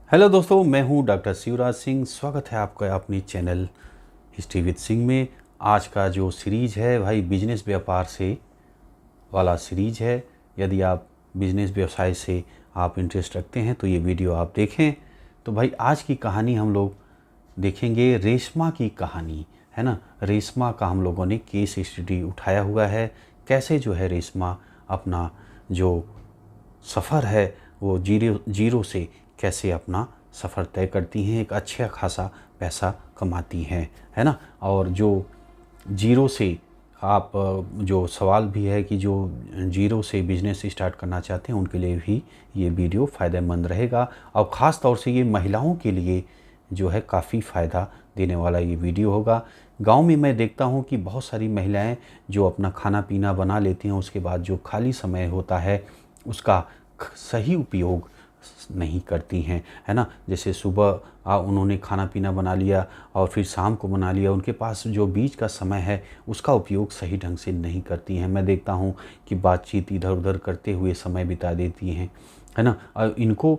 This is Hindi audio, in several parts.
हेलो दोस्तों, मैं हूं डॉक्टर शिवराज सिंह। स्वागत है आपका अपने चैनल हिस्ट्री विद सिंह में। आज का जो सीरीज है भाई बिजनेस व्यापार से वाला सीरीज है। यदि आप बिजनेस व्यवसाय से आप इंटरेस्ट रखते हैं तो ये वीडियो आप देखें। तो भाई आज की कहानी हम लोग देखेंगे रेशमा की कहानी, है ना। रेशमा का हम लोगों ने केस स्टडी उठाया हुआ है। कैसे जो है रेशमा अपना जो सफ़र है वो जीरो से कैसे अपना सफ़र तय करती हैं, एक अच्छा खासा पैसा कमाती हैं, है ना। और जो जीरो से आप जो सवाल भी है कि जो जीरो से बिजनेस स्टार्ट करना चाहते हैं उनके लिए भी ये वीडियो फ़ायदेमंद रहेगा। और ख़ास तौर से ये महिलाओं के लिए जो है काफ़ी फ़ायदा देने वाला ये वीडियो होगा। गांव में मैं देखता हूँ कि बहुत सारी महिलाएं जो अपना खाना पीना बना लेती हैं, उसके बाद जो खाली समय होता है उसका सही उपयोग नहीं करती हैं, है ना। जैसे सुबह उन्होंने खाना पीना बना लिया और फिर शाम को बना लिया, उनके पास जो बीच का समय है उसका उपयोग सही ढंग से नहीं करती हैं। मैं देखता हूँ कि बातचीत इधर उधर करते हुए समय बिता देती हैं, है ना। और इनको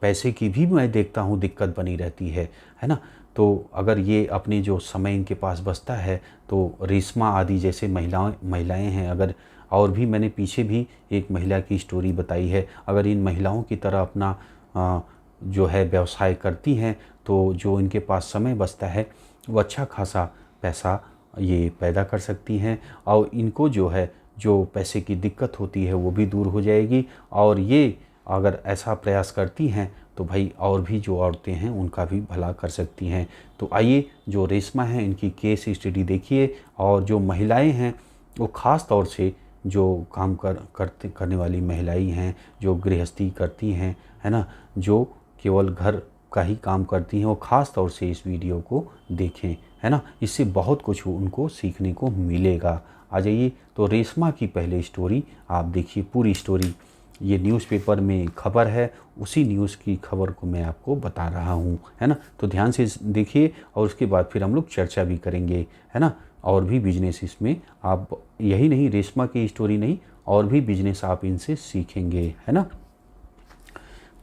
पैसे की भी मैं देखता हूँ दिक्कत बनी रहती है ना। तो अगर ये अपने जो समय इनके पास बचता है तो रेशमा आदि जैसे महिलाएं हैं, अगर और भी मैंने पीछे भी एक महिला की स्टोरी बताई है, अगर इन महिलाओं की तरह अपना जो है व्यवसाय करती हैं तो जो इनके पास समय बचता है वो अच्छा खासा पैसा ये पैदा कर सकती हैं। और इनको जो है जो पैसे की दिक्कत होती है वो भी दूर हो जाएगी। और ये अगर ऐसा प्रयास करती हैं तो भाई और भी जो औरतें हैं उनका भी भला कर सकती हैं। तो आइए जो रेशमा है इनकी केस स्टडी देखिए। और जो महिलाएं हैं वो ख़ास तौर से जो काम करने वाली महिलाएं हैं, जो गृहस्थी करती हैं, है ना, जो केवल घर का ही काम करती हैं, वो ख़ास तौर से इस वीडियो को देखें, है ना। इससे बहुत कुछ उनको सीखने को मिलेगा। आ जाइए, तो रेशमा की पहले स्टोरी आप देखिए, पूरी स्टोरी। ये न्यूज़पेपर में खबर है, उसी न्यूज़ की खबर को मैं आपको बता रहा हूँ, है ना। तो ध्यान से देखिए और उसके बाद फिर हम लोग चर्चा भी करेंगे, है ना। और भी बिजनेस इसमें आप, यही नहीं रेशमा की स्टोरी नहीं, और भी बिजनेस आप इनसे सीखेंगे, है ना।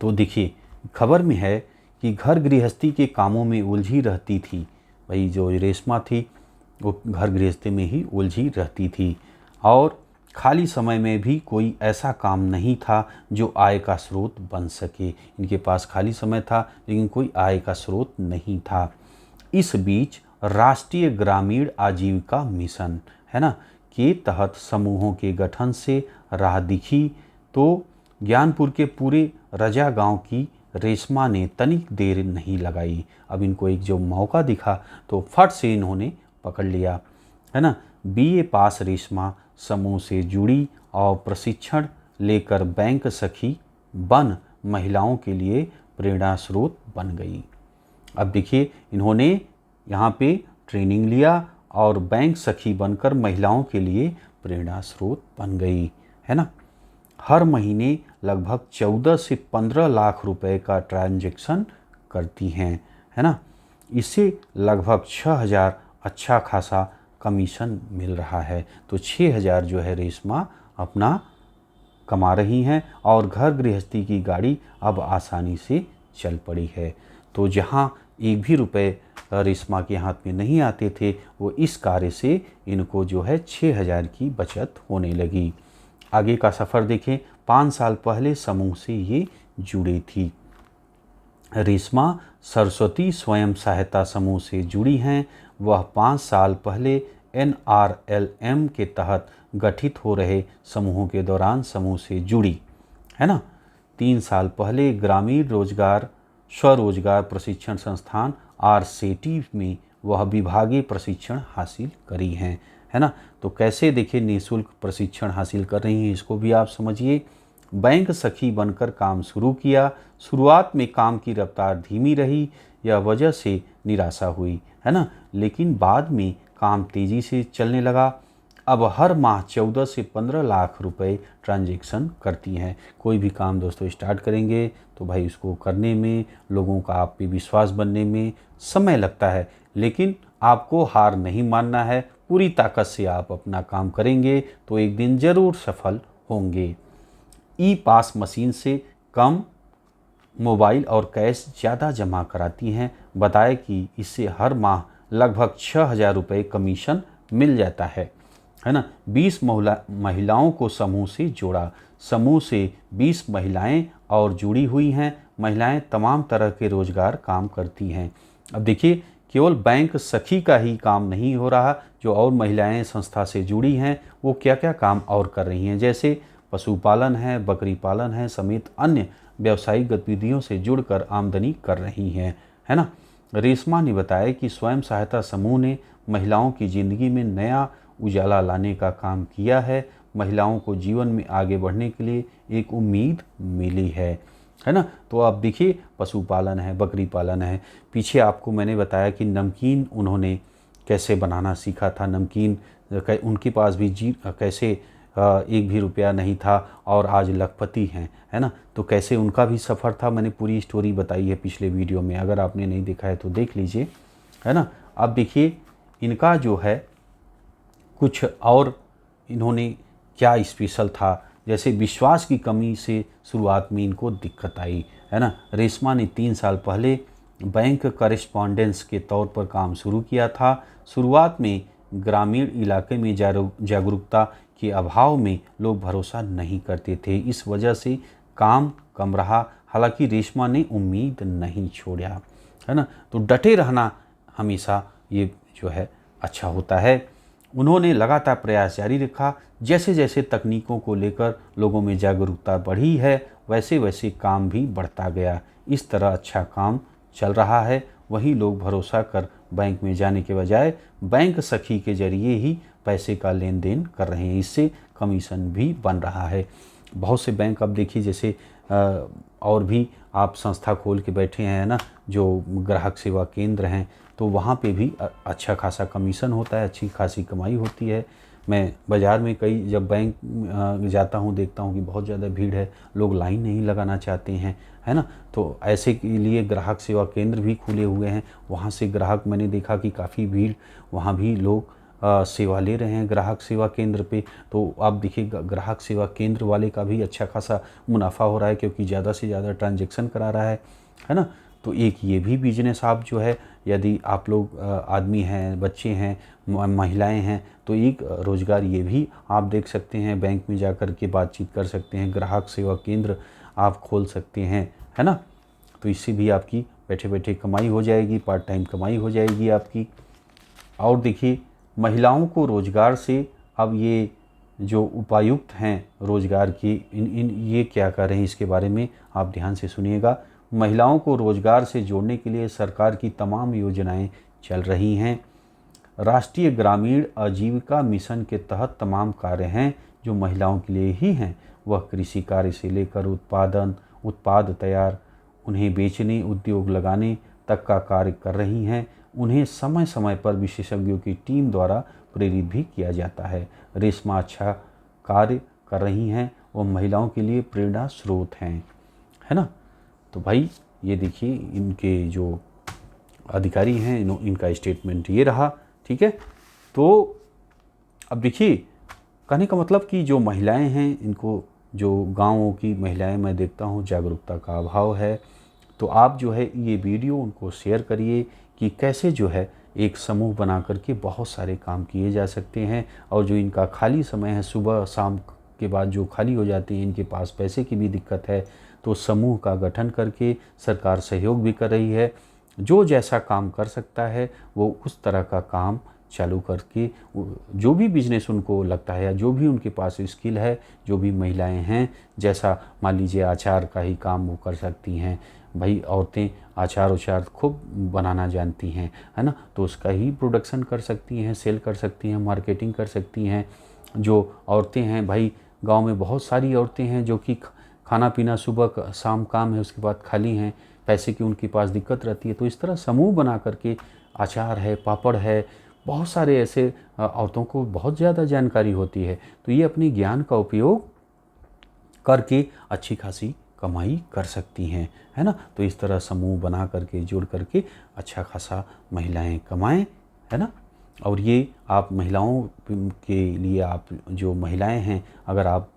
तो देखिए खबर में है कि घर गृहस्थी के कामों में उलझी रहती थी। भाई जो रेशमा थी वो घर गृहस्थी में ही उलझी रहती थी और खाली समय में भी कोई ऐसा काम नहीं था जो आय का स्रोत बन सके। इनके पास खाली समय था लेकिन कोई आय का स्रोत नहीं था। इस बीच राष्ट्रीय ग्रामीण आजीविका मिशन, है ना, के तहत समूहों के गठन से राह दिखी। तो ज्ञानपुर के पूरे रजा गांव की रेशमा ने तनिक देर नहीं लगाई। अब इनको एक जो मौका दिखा तो फट से इन्होंने पकड़ लिया, है ना। बीए पास रेशमा समूह से जुड़ी और प्रशिक्षण लेकर बैंक सखी बन महिलाओं के लिए प्रेरणा स्रोत बन गई। अब देखिए इन्होंने यहाँ पे ट्रेनिंग लिया और बैंक सखी बनकर महिलाओं के लिए प्रेरणा स्रोत बन गई, है ना। हर महीने लगभग 14 से 15 लाख रुपए का ट्रांजैक्शन करती हैं, है ना। इससे लगभग 6,000 अच्छा खासा कमीशन मिल रहा है। तो 6,000 जो है रेशमा अपना कमा रही हैं और घर गृहस्थी की गाड़ी अब आसानी से चल पड़ी है। तो जहाँ एक भी रुपए रेशमा के हाथ में नहीं आते थे, वो इस कार्य से इनको जो है 6,000 की बचत होने लगी। आगे का सफ़र देखें। 5 साल पहले समूह से ये जुड़ी थी। रेशमा सरस्वती स्वयं सहायता समूह से जुड़ी हैं। वह 5 साल पहले NRLM के तहत गठित हो रहे समूहों के दौरान समूह से जुड़ी, है ना। 3 साल पहले ग्रामीण रोजगार स्वरोजगार प्रशिक्षण संस्थान RCT में वह विभागीय प्रशिक्षण हासिल करी हैं, है ना। तो कैसे देखिए निःशुल्क प्रशिक्षण हासिल कर रही हैं, इसको भी आप समझिए। बैंक सखी बनकर काम शुरू किया। शुरुआत में काम की रफ्तार धीमी रही, यह वजह से निराशा हुई, है ना। लेकिन बाद में काम तेज़ी से चलने लगा। अब हर माह 14 से 15 लाख रुपए ट्रांजैक्शन करती हैं। कोई भी काम दोस्तों स्टार्ट करेंगे तो भाई उसको करने में, लोगों का आप पे विश्वास बनने में समय लगता है, लेकिन आपको हार नहीं मानना है। पूरी ताकत से आप अपना काम करेंगे तो एक दिन ज़रूर सफल होंगे। ई पास मशीन से कम मोबाइल और कैश ज़्यादा जमा कराती हैं। बताया कि इससे हर माह लगभग 6,000 रुपये कमीशन मिल जाता है ना। 20 महिलाओं को समूह से जोड़ा। समूह से 20 महिलाएं और जुड़ी हुई हैं। महिलाएं तमाम तरह के रोजगार काम करती हैं। अब देखिए, केवल बैंक सखी का ही काम नहीं हो रहा, जो और महिलाएं संस्था से जुड़ी हैं वो क्या क्या काम और कर रही हैं, जैसे पशुपालन है, बकरी पालन है समेत अन्य व्यावसायिक गतिविधियों से जुड़कर आमदनी कर रही हैं, है ना। रेशमा ने बताया कि स्वयं सहायता समूह ने महिलाओं की ज़िंदगी में नया उजाला लाने का काम किया है। महिलाओं को जीवन में आगे बढ़ने के लिए एक उम्मीद मिली है ना। तो आप देखिए, पशुपालन है, बकरी पालन है। पीछे आपको मैंने बताया कि नमकीन उन्होंने कैसे बनाना सीखा था। नमकीन उनके पास भी कैसे एक भी रुपया नहीं था और आज लखपति हैं, है ना। तो कैसे उनका भी सफ़र था, मैंने पूरी स्टोरी बताई है पिछले वीडियो में, अगर आपने नहीं देखा है तो देख लीजिए, है ना। अब देखिए, इनका जो है कुछ और इन्होंने क्या स्पेशल था, जैसे विश्वास की कमी से शुरुआत में इनको दिक्कत आई, है ना। रेशमा ने 3 साल पहले बैंक करेस्पॉन्डेंस के तौर पर काम शुरू किया था। शुरुआत में ग्रामीण इलाके में जागरूकता के अभाव में लोग भरोसा नहीं करते थे, इस वजह से काम कम रहा। हालांकि रेशमा ने उम्मीद नहीं छोड़ा, है ना। तो डटे रहना हमेशा ये जो है अच्छा होता है। उन्होंने लगातार प्रयास जारी रखा। जैसे जैसे तकनीकों को लेकर लोगों में जागरूकता बढ़ी है, वैसे वैसे काम भी बढ़ता गया। इस तरह अच्छा काम चल रहा है। वहीं लोग भरोसा कर बैंक में जाने के बजाय बैंक सखी के जरिए ही पैसे का लेन देन कर रहे हैं। इससे कमीशन भी बन रहा है। बहुत से बैंक अब देखिए, जैसे और भी आप संस्था खोल के बैठे हैं ना, जो ग्राहक सेवा केंद्र हैं, तो वहाँ पे भी अच्छा खासा कमीशन होता है, अच्छी खासी कमाई होती है। मैं बाज़ार में कई जब बैंक जाता हूँ, देखता हूँ कि बहुत ज़्यादा भीड़ है, लोग लाइन नहीं लगाना चाहते हैं, है ना। तो ऐसे के लिए ग्राहक सेवा केंद्र भी खुले हुए हैं। वहाँ से ग्राहक, मैंने देखा कि काफ़ी भीड़, वहाँ भी लोग सेवा ले रहे हैं ग्राहक सेवा केंद्र पे। तो आप देखिए, ग्राहक सेवा केंद्र वाले का भी अच्छा खासा मुनाफा हो रहा है, क्योंकि ज़्यादा से ज़्यादा ट्रांजैक्शन करा रहा है ना। तो एक ये भी बिजनेस आप जो है, यदि आप लोग आदमी हैं, बच्चे हैं, महिलाएं हैं, तो एक रोज़गार ये भी आप देख सकते हैं। बैंक में जाकर के बातचीत कर सकते हैं, ग्राहक सेवा केंद्र आप खोल सकते हैं, है ना। तो इससे भी आपकी बैठे बैठे कमाई हो जाएगी, पार्ट टाइम कमाई हो जाएगी आपकी। और देखिए, महिलाओं को रोज़गार से अब ये जो उपायुक्त हैं रोज़गार की, ये क्या कर रहे हैं, इसके बारे में आप ध्यान से सुनिएगा। महिलाओं को रोज़गार से जोड़ने के लिए सरकार की तमाम योजनाएं चल रही हैं। राष्ट्रीय ग्रामीण आजीविका मिशन के तहत तमाम कार्य हैं जो महिलाओं के लिए ही हैं। वह कृषि कार्य से लेकर उत्पाद तैयार, उन्हें बेचने, उद्योग लगाने तक का कार्य कर रही हैं। उन्हें समय समय पर विशेषज्ञों की टीम द्वारा प्रेरित भी किया जाता है। रेशमा अच्छा कार्य कर रही हैं, वह महिलाओं के लिए प्रेरणा स्रोत हैं, है ना। तो भाई ये देखिए, इनके जो अधिकारी हैं, इनका स्टेटमेंट ये रहा, ठीक है। तो अब देखिए, कहने का मतलब कि जो महिलाएं हैं, इनको, जो गाँवों की महिलाएं मैं देखता हूँ, जागरूकता का अभाव है। तो आप जो है ये वीडियो उनको शेयर करिए कि कैसे जो है एक समूह बना करके बहुत सारे काम किए जा सकते हैं। और जो इनका खाली समय है, सुबह शाम के बाद जो खाली हो जाती है, इनके पास पैसे की भी दिक्कत है, तो समूह का गठन करके सरकार सहयोग भी कर रही है। जो जैसा काम कर सकता है वो उस तरह का काम चालू करके, जो भी बिजनेस उनको लगता है या जो भी उनके पास स्किल है, जो भी महिलाएं हैं, जैसा मान लीजिए अचार का ही काम वो कर सकती हैं। भाई औरतें अचार खूब बनाना जानती हैं, है ना, तो उसका ही प्रोडक्शन कर सकती हैं, सेल कर सकती हैं, मार्केटिंग कर सकती हैं। जो औरतें हैं भाई, गांव में बहुत सारी औरतें हैं जो कि खाना पीना सुबह शाम काम है, उसके बाद खाली हैं, पैसे की उनके पास दिक्कत रहती है। तो इस तरह समूह बना करके, अचार है, पापड़ है, बहुत सारे ऐसे औरतों को बहुत ज़्यादा जानकारी होती है, तो ये अपने ज्ञान का उपयोग करके अच्छी खासी कमाई कर सकती हैं, है ना। तो इस तरह समूह बना करके, जुड़ करके अच्छा खासा महिलाएं कमाएं, है ना। और ये आप महिलाओं के लिए, आप जो महिलाएं हैं, अगर आप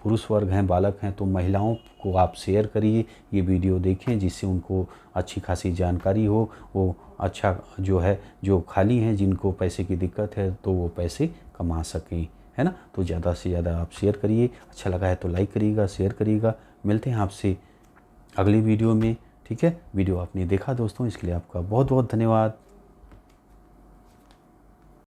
पुरुष वर्ग हैं, बालक हैं, तो महिलाओं को आप शेयर करिए, ये वीडियो देखें, जिससे उनको अच्छी खासी जानकारी हो, वो अच्छा जो है, जो खाली हैं, जिनको पैसे की दिक्कत है, तो वो पैसे कमा सकें, है ना। तो ज़्यादा से ज़्यादा आप शेयर करिए। अच्छा लगा है तो लाइक करिएगा, शेयर करिएगा। मिलते हैं आपसे अगली वीडियो में, ठीक है। वीडियो आपने देखा दोस्तों, इसके लिए आपका बहुत बहुत धन्यवाद।